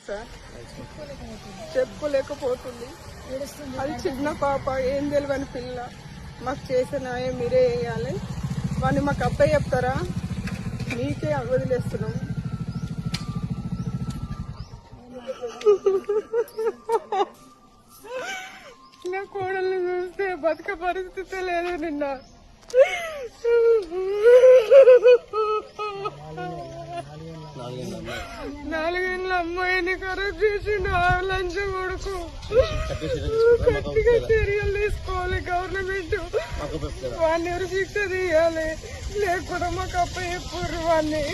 Sir, చెప్పుకోలేకపోతుంది. అది చిన్న పాప, ఏం తెలియని పిల్ల. మాకు చేసే న్యాయం మీరే వేయాలి. వాడిని మాకు అబ్బాయి చెప్తారా? మీకే వదిలేస్తున్నాం. నా కోడల్ని చూస్తే బతుక పరిస్థితి లేదు. నిన్న 4 ఏళ్ళ అమ్మాయిని ఖరాబ్ చేసిండు ఆ లంచం కొడుకు. గట్టిగా చర్యలు తీసుకోవాలి గవర్నమెంట్. వాడిని ఎవరు శిక్ష తీయాలి, లేకుండా మాకు అప్ప చెప్పారు వాడిని.